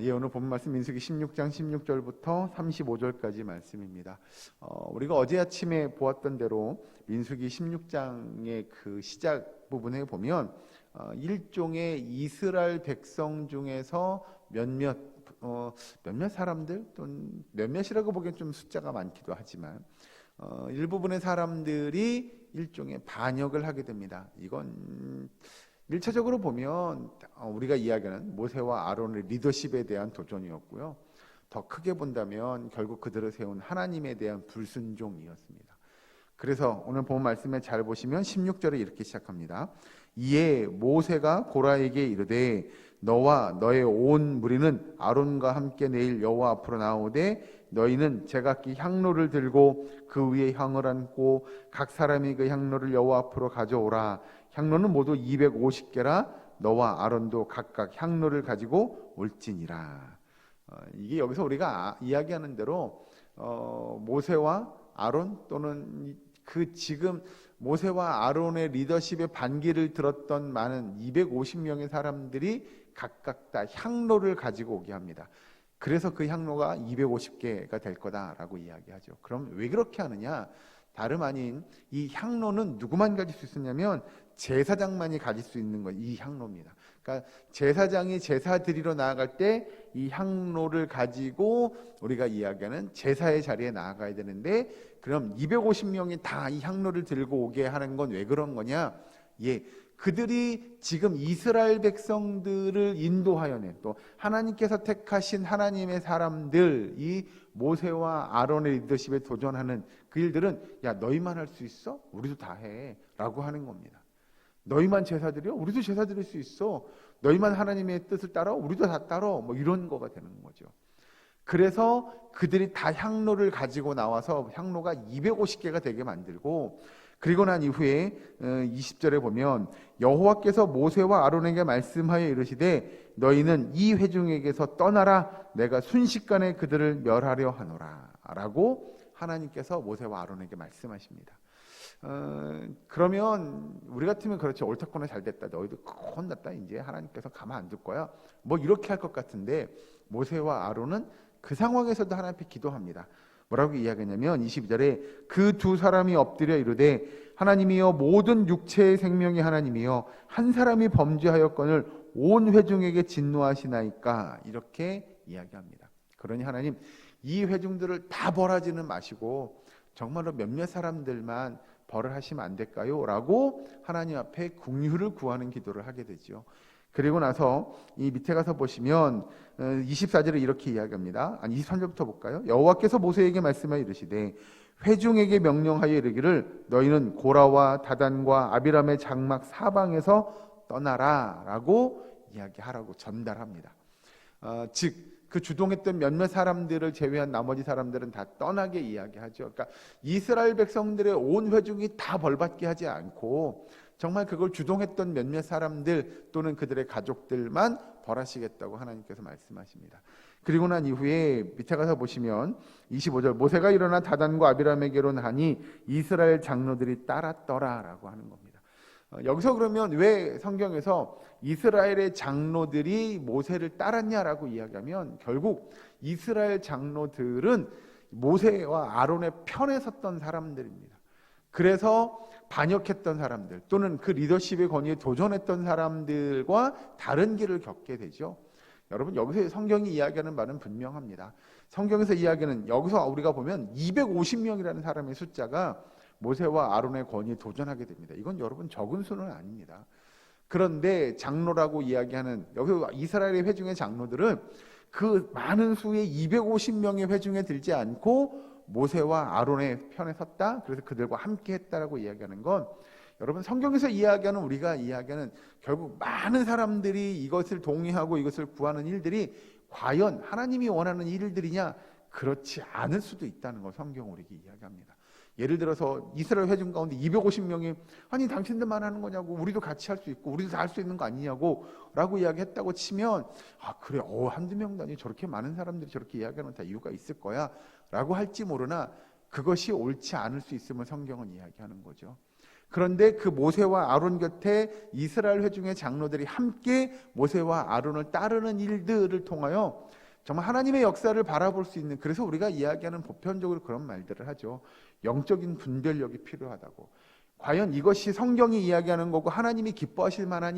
예, 오늘 본 말씀 민수기 16장 16절부터 35절까지 말씀입니다. 우리가 어제 아침에 보았던 대로 민수기 16장의 그 시작 부분에 보면 일종의 이스라엘 백성 중에서 몇몇 사람들 또는 몇몇이라고 보기엔 좀 숫자가 많기도 하지만 일부분의 사람들이 일종의 반역을 하게 됩니다. 이건 1차적으로 보면 우리가 이야기하는 모세와 아론의 리더십에 대한 도전이었고요. 더 크게 본다면 결국 그들을 세운 하나님에 대한 불순종이었습니다. 그래서 오늘 본 말씀에 잘 보시면 16절에 이렇게 시작합니다. 이에 모세가 고라에게 이르되 너와 너의 온 무리는 아론과 함께 내일 여호와 앞으로 나오되 너희는 제각기 향로를 들고 그 위에 향을 얹고 각 사람이 그 향로를 여호와 앞으로 가져오라. 향로는 모두 250개라 너와 아론도 각각 향로를 가지고 올지니라. 이게 여기서 우리가 이야기하는 대로 모세와 아론 또는 그 지금 모세와 아론의 리더십의 반기를 들었던 많은 250명의 사람들이 각각 다 향로를 가지고 오게 합니다. 그래서 그 향로가 250개가 될 거다라고 이야기하죠. 그럼 왜 그렇게 하느냐? 다름 아닌 이 향로는 누구만 가질 수 있었냐면 제사장만이 가질 수 있는 거, 이 향로입니다. 그러니까 제사장이 제사 드리러 나아갈 때 이 향로를 가지고 우리가 이야기하는 제사의 자리에 나아가야 되는데, 그럼 250명이 다 이 향로를 들고 오게 하는 건 왜 그런 거냐? 예, 그들이 지금 이스라엘 백성들을 인도하여낸, 또 하나님께서 택하신 하나님의 사람들, 이 모세와 아론의 리더십에 도전하는 그 일들은 야, 너희만 할 수 있어? 우리도 다 해 라고 하는 겁니다. 너희만 제사 드려? 우리도 제사 드릴 수 있어. 너희만 하나님의 뜻을 따라? 우리도 다 따라. 뭐 이런 거가 되는 거죠. 그래서 그들이 다 향로를 가지고 나와서 향로가 250개가 되게 만들고, 그리고 난 이후에 20절에 보면 여호와께서 모세와 아론에게 말씀하여 이르시되 너희는 이 회중에게서 떠나라. 내가 순식간에 그들을 멸하려 하노라 라고 하나님께서 모세와 아론에게 말씀하십니다. 그러면 우리 같으면 그렇죠. 옳다거나 잘됐다. 너희도 혼났다. 이제 하나님께서 가만 안 둘 거야. 뭐 이렇게 할 것 같은데, 모세와 아론은 그 상황에서도 하나님 앞에 기도합니다. 뭐라고 이야기하냐면 22절에 그 두 사람이 엎드려 이르되 하나님이여 모든 육체의 생명의 하나님이여 한 사람이 범죄하였거늘 온 회중에게 진노하시나이까, 이렇게 이야기합니다. 그러니 하나님, 이 회중들을 다 벌하지는 마시고 정말로 몇몇 사람들만 벌을 하시면 안 될까요? 라고 하나님 앞에 긍휼을 구하는 기도를 하게 되죠. 그리고 나서 이 밑에 가서 보시면 24절에 이렇게 이야기합니다. 23절부터 볼까요? 여호와께서 모세에게 말씀하여 이르시되 회중에게 명령하여 이르기를 너희는 고라와 다단과 아비람의 장막 사방에서 떠나라 라고 이야기하라고 전달합니다. 즉 그 주동했던 몇몇 사람들을 제외한 나머지 사람들은 다 떠나게 이야기하죠. 그러니까 이스라엘 백성들의 온 회중이 다 벌받게 하지 않고 정말 그걸 주동했던 몇몇 사람들 또는 그들의 가족들만 벌하시겠다고 하나님께서 말씀하십니다. 그리고 난 이후에 밑에 가서 보시면 25절 모세가 일어나 다단과 아비람에게로 나니 이스라엘 장로들이 따랐더라 라고 하는 겁니다. 여기서 그러면 왜 성경에서 이스라엘의 장로들이 모세를 따랐냐라고 이야기하면, 결국 이스라엘 장로들은 모세와 아론의 편에 섰던 사람들입니다. 그래서 반역했던 사람들 또는 그 리더십의 권위에 도전했던 사람들과 다른 길을 겪게 되죠. 여러분, 여기서 성경이 이야기하는 바는 분명합니다. 성경에서 이야기하는, 여기서 우리가 보면 250명이라는 사람의 숫자가 모세와 아론의 권위에 도전하게 됩니다. 이건 여러분 적은 수는 아닙니다. 그런데 장로라고 이야기하는 여기서 이스라엘의 회중의 장로들은 그 많은 수의 250명의 회중에 들지 않고 모세와 아론의 편에 섰다. 그래서 그들과 함께 했다라고 이야기하는 건, 여러분 성경에서 이야기하는, 우리가 이야기하는 결국 많은 사람들이 이것을 동의하고 이것을 구하는 일들이 과연 하나님이 원하는 일들이냐? 그렇지 않을 수도 있다는 걸 성경은 우리에게 이야기합니다. 예를 들어서 이스라엘 회중 가운데 250명이 아니 당신들만 하는 거냐고, 우리도 같이 할 수 있고 우리도 다 할 수 있는 거 아니냐고 라고 이야기했다고 치면, 아 그래, 한두 명도 아니고 저렇게 많은 사람들이 저렇게 이야기하는 다 이유가 있을 거야 라고 할지 모르나 그것이 옳지 않을 수 있음을 성경은 이야기하는 거죠. 그런데 그 모세와 아론 곁에 이스라엘 회중의 장로들이 함께 모세와 아론을 따르는 일들을 통하여 정말 하나님의 역사를 바라볼 수 있는, 그래서 우리가 이야기하는 보편적으로 그런 말들을 하죠. 영적인 분별력이 필요하다고. 과연 이것이 성경이 이야기하는 거고 하나님이 기뻐하실 만한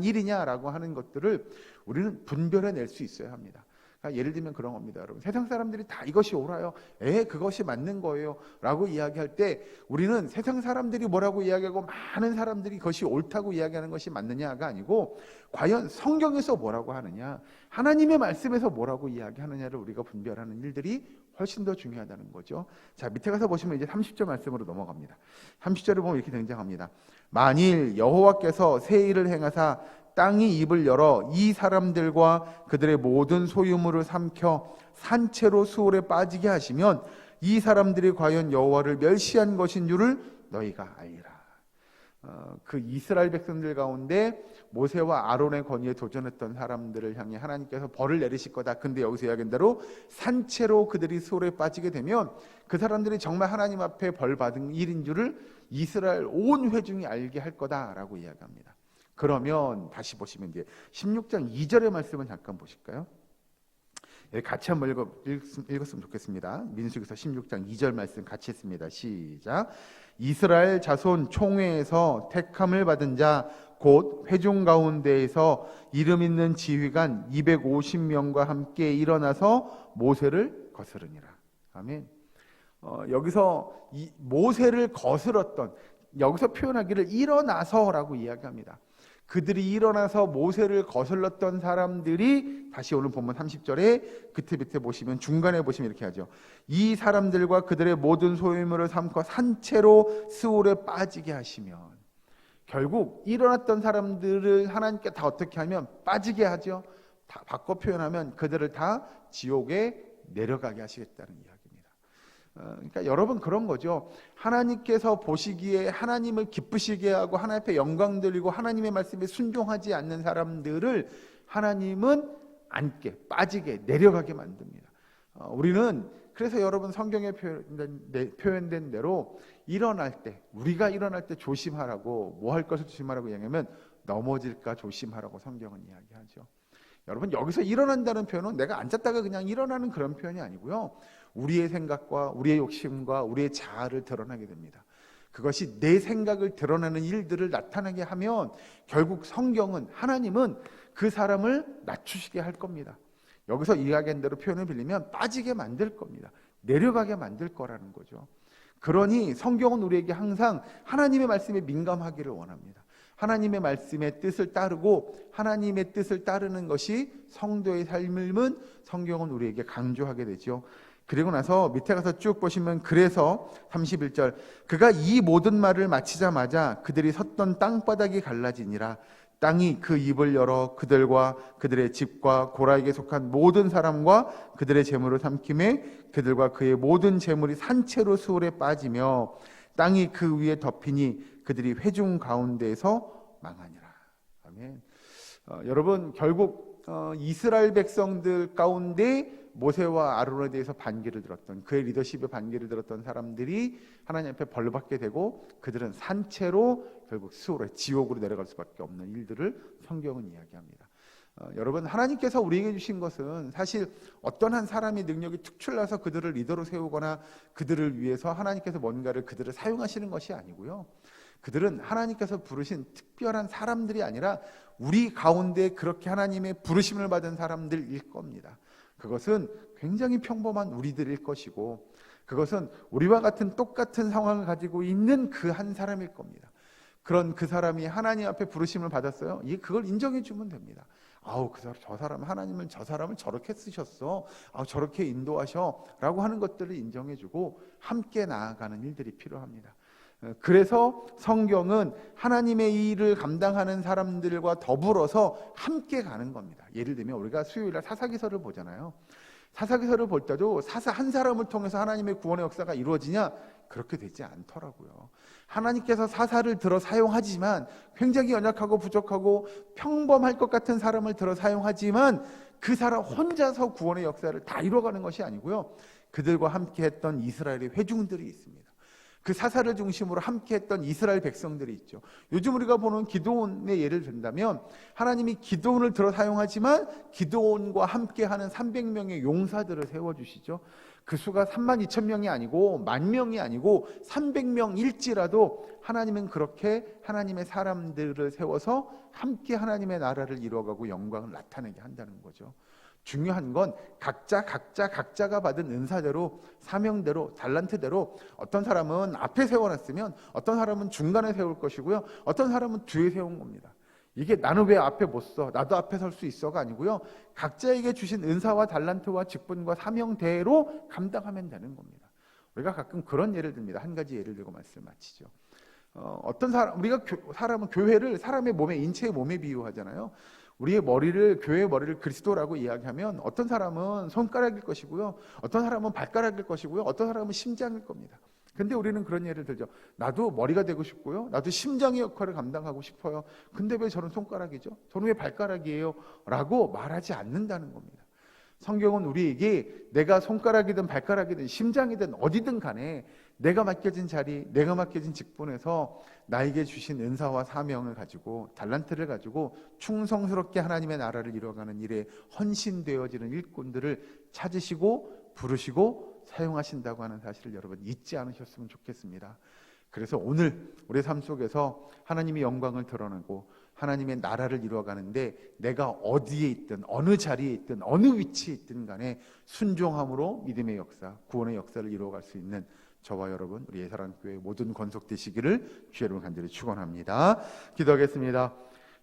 일이냐라고 하는 것들을 우리는 분별해낼 수 있어야 합니다. 그러니까 예를 들면 그런 겁니다, 여러분. 세상 사람들이 다 이것이 옳아요, 그것이 맞는 거예요 라고 이야기할 때 우리는 세상 사람들이 뭐라고 이야기하고 많은 사람들이 그것이 옳다고 이야기하는 것이 맞느냐가 아니고, 과연 성경에서 뭐라고 하느냐, 하나님의 말씀에서 뭐라고 이야기하느냐를 우리가 분별하는 일들이 훨씬 더 중요하다는 거죠. 자, 밑에 가서 보시면 이제 30절 말씀으로 넘어갑니다. 30절을 보면 이렇게 등장합니다. 만일 여호와께서 새 일을 행하사 땅이 입을 열어 이 사람들과 그들의 모든 소유물을 삼켜 산채로 수월에 빠지게 하시면 이 사람들이 과연 여호와를 멸시한 것인 줄을 너희가 알리라. 그 이스라엘 백성들 가운데 모세와 아론의 권위에 도전했던 사람들을 향해 하나님께서 벌을 내리실 거다. 근데 여기서 이야기한 대로 산채로 그들이 수월에 빠지게 되면 그 사람들이 정말 하나님 앞에 벌 받은 일인 줄을 이스라엘 온 회중이 알게 할 거다라고 이야기합니다. 그러면 다시 보시면 이제 16장 2절의 말씀을 잠깐 보실까요? 같이 한번 읽었으면 좋겠습니다. 민수기서 16장 2절 말씀 같이 했습니다. 시작. 이스라엘 자손 총회에서 택함을 받은 자 곧 회중 가운데에서 이름 있는 지휘관 250명과 함께 일어나서 모세를 거스르니라. 아멘. 여기서 이 모세를 거스렀던, 여기서 표현하기를 일어나서라고 이야기합니다. 그들이 일어나서 모세를 거슬렀던 사람들이, 다시 오늘 본문 30절에 밑에 보시면, 중간에 보시면 이렇게 하죠. 이 사람들과 그들의 모든 소유물을 삼고 산채로 스올에 빠지게 하시면, 결국 일어났던 사람들을 하나님께 다 어떻게 하면 빠지게 하죠. 다 바꿔 표현하면 그들을 다 지옥에 내려가게 하시겠다는 이야기입니다. 그러니까 여러분 그런 거죠. 하나님께서 보시기에 하나님을 기쁘시게 하고 하나님 앞에 영광 돌리고 하나님의 말씀에 순종하지 않는 사람들을 하나님은 앉게, 빠지게, 내려가게 만듭니다. 우리는 그래서 여러분 성경에 표현된 대로 일어날 때, 우리가 일어날 때 조심하라고, 뭐 할 것을 조심하라고 이야기하면 넘어질까 조심하라고 성경은 이야기하죠. 여러분 여기서 일어난다는 표현은 내가 앉았다가 그냥 일어나는 그런 표현이 아니고요, 우리의 생각과 우리의 욕심과 우리의 자아를 드러나게 됩니다. 그것이 내 생각을 드러내는 일들을 나타나게 하면 결국 성경은, 하나님은 그 사람을 낮추시게 할 겁니다. 여기서 이야기한 대로 표현을 빌리면 빠지게 만들 겁니다. 내려가게 만들 거라는 거죠. 그러니 성경은 우리에게 항상 하나님의 말씀에 민감하기를 원합니다. 하나님의 말씀의 뜻을 따르고 하나님의 뜻을 따르는 것이 성도의 삶임은 성경은 우리에게 강조하게 되죠. 그리고 나서 밑에 가서 쭉 보시면, 그래서 31절, 그가 이 모든 말을 마치자마자 그들이 섰던 땅바닥이 갈라지니라. 땅이 그 입을 열어 그들과 그들의 집과 고라에게 속한 모든 사람과 그들의 재물을 삼킴에 그들과 그의 모든 재물이 산채로 수월에 빠지며 땅이 그 위에 덮이니 그들이 회중 가운데에서 망하니라. 아멘. 여러분 결국 이스라엘 백성들 가운데 모세와 아론에 대해서 반기를 들었던, 그의 리더십에 반기를 들었던 사람들이 하나님 앞에 벌받게 되고 그들은 산채로 결국 수월에, 지옥으로 내려갈 수밖에 없는 일들을 성경은 이야기합니다. 여러분 하나님께서 우리에게 주신 것은 사실 어떤 한 사람의 능력이 특출나서 그들을 리더로 세우거나 그들을 위해서 하나님께서 뭔가를 그들을 사용하시는 것이 아니고요, 그들은 하나님께서 부르신 특별한 사람들이 아니라 우리 가운데 그렇게 하나님의 부르심을 받은 사람들일 겁니다. 그것은 굉장히 평범한 우리들일 것이고, 그것은 우리와 같은 똑같은 상황을 가지고 있는 그 한 사람일 겁니다. 그런 그 사람이 하나님 앞에 부르심을 받았어요. 그걸 인정해 주면 됩니다. 저 사람, 하나님은 저 사람을 저렇게 쓰셨어, 저렇게 인도하셔 라고 하는 것들을 인정해 주고 함께 나아가는 일들이 필요합니다. 그래서 성경은 하나님의 일을 감당하는 사람들과 더불어서 함께 가는 겁니다. 예를 들면 우리가 수요일날 사사기서를 보잖아요. 사사기서를 볼 때도 사사 한 사람을 통해서 하나님의 구원의 역사가 이루어지냐? 그렇게 되지 않더라고요. 하나님께서 사사를 들어 사용하지만, 굉장히 연약하고 부족하고 평범할 것 같은 사람을 들어 사용하지만 그 사람 혼자서 구원의 역사를 다 이루어가는 것이 아니고요, 그들과 함께 했던 이스라엘의 회중들이 있습니다. 그 사사를 중심으로 함께했던 이스라엘 백성들이 있죠. 요즘 우리가 보는 기드온의 예를 든다면 하나님이 기드온을 들어 사용하지만 기드온과 함께하는 300명의 용사들을 세워주시죠. 그 수가 32,000명이 아니고 10,000명이 아니고 300명일지라도 하나님은 그렇게 하나님의 사람들을 세워서 함께 하나님의 나라를 이루어가고 영광을 나타내게 한다는 거죠. 중요한 건 각자가 받은 은사대로, 사명대로, 달란트대로 어떤 사람은 앞에 세워놨으면 어떤 사람은 중간에 세울 것이고요, 어떤 사람은 뒤에 세운 겁니다. 이게 나는 왜 앞에 못 서? 나도 앞에 설 수 있어가 아니고요, 각자에게 주신 은사와 달란트와 직분과 사명대로 감당하면 되는 겁니다. 우리가 가끔 그런 예를 듭니다. 한 가지 예를 들고 말씀 마치죠. 어떤 사람, 우리가 사람은 교회를 사람의 몸에, 인체의 몸에 비유하잖아요. 우리의 머리를, 교회의 머리를 그리스도라고 이야기하면 어떤 사람은 손가락일 것이고요, 어떤 사람은 발가락일 것이고요, 어떤 사람은 심장일 겁니다. 근데 우리는 그런 예를 들죠. 나도 머리가 되고 싶고요, 나도 심장의 역할을 감당하고 싶어요. 근데 왜 저는 손가락이죠? 저는 왜 발가락이에요? 라고 말하지 않는다는 겁니다. 성경은 우리에게 내가 손가락이든 발가락이든 심장이든 어디든 간에 내가 맡겨진 자리, 내가 맡겨진 직분에서 나에게 주신 은사와 사명을 가지고, 달란트를 가지고 충성스럽게 하나님의 나라를 이루어가는 일에 헌신되어지는 일꾼들을 찾으시고 부르시고 사용하신다고 하는 사실을 여러분 잊지 않으셨으면 좋겠습니다. 그래서 오늘 우리 삶 속에서 하나님의 영광을 드러내고 하나님의 나라를 이루어가는데 내가 어디에 있든 어느 자리에 있든 어느 위치에 있든 간에 순종함으로 믿음의 역사, 구원의 역사를 이루어갈 수 있는 저와 여러분, 우리 예사랑교회 모든 권속되시기를 주의 이름으로 간절히 축원합니다. 기도하겠습니다.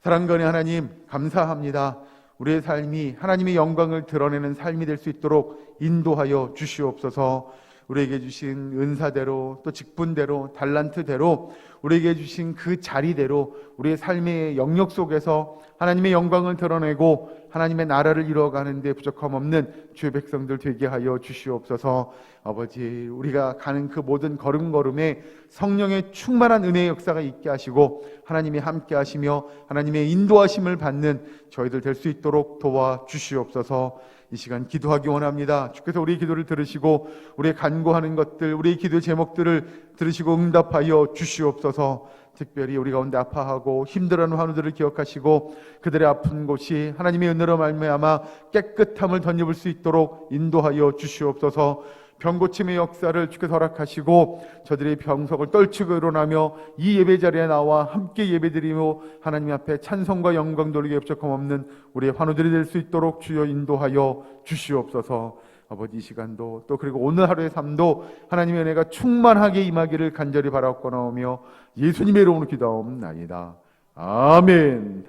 사랑하는 하나님, 감사합니다. 우리의 삶이 하나님의 영광을 드러내는 삶이 될 수 있도록 인도하여 주시옵소서. 우리에게 주신 은사대로, 또 직분대로, 달란트대로, 우리에게 주신 그 자리대로 우리의 삶의 영역 속에서 하나님의 영광을 드러내고 하나님의 나라를 이루어가는 데 부족함 없는 주의 백성들 되게 하여 주시옵소서. 아버지, 우리가 가는 그 모든 걸음걸음에 성령의 충만한 은혜의 역사가 있게 하시고 하나님이 함께 하시며 하나님의 인도하심을 받는 저희들 될 수 있도록 도와주시옵소서. 이 시간 기도하기 원합니다. 주께서 우리의 기도를 들으시고 우리의 간구하는 것들, 우리의 기도 제목들을 들으시고 응답하여 주시옵소서. 특별히 우리 가운데 아파하고 힘들어하는 환우들을 기억하시고 그들의 아픈 곳이 하나님의 은혜로 말미암아 깨끗함을 덧입을 수 있도록 인도하여 주시옵소서. 병고침의 역사를 주께서 허락하시고 저들의 병석을 떨치고 일어나며 이 예배 자리에 나와 함께 예배드리며 하나님 앞에 찬송과 영광 돌리기에 부족함 없는 우리의 환우들이 될 수 있도록 주여 인도하여 주시옵소서. 아버지, 이 시간도 또 그리고 오늘 하루의 삶도 하나님의 은혜가 충만하게 임하기를 간절히 바라옵고나오며 예수님의 이름으로 기도하옵나이다. 아멘.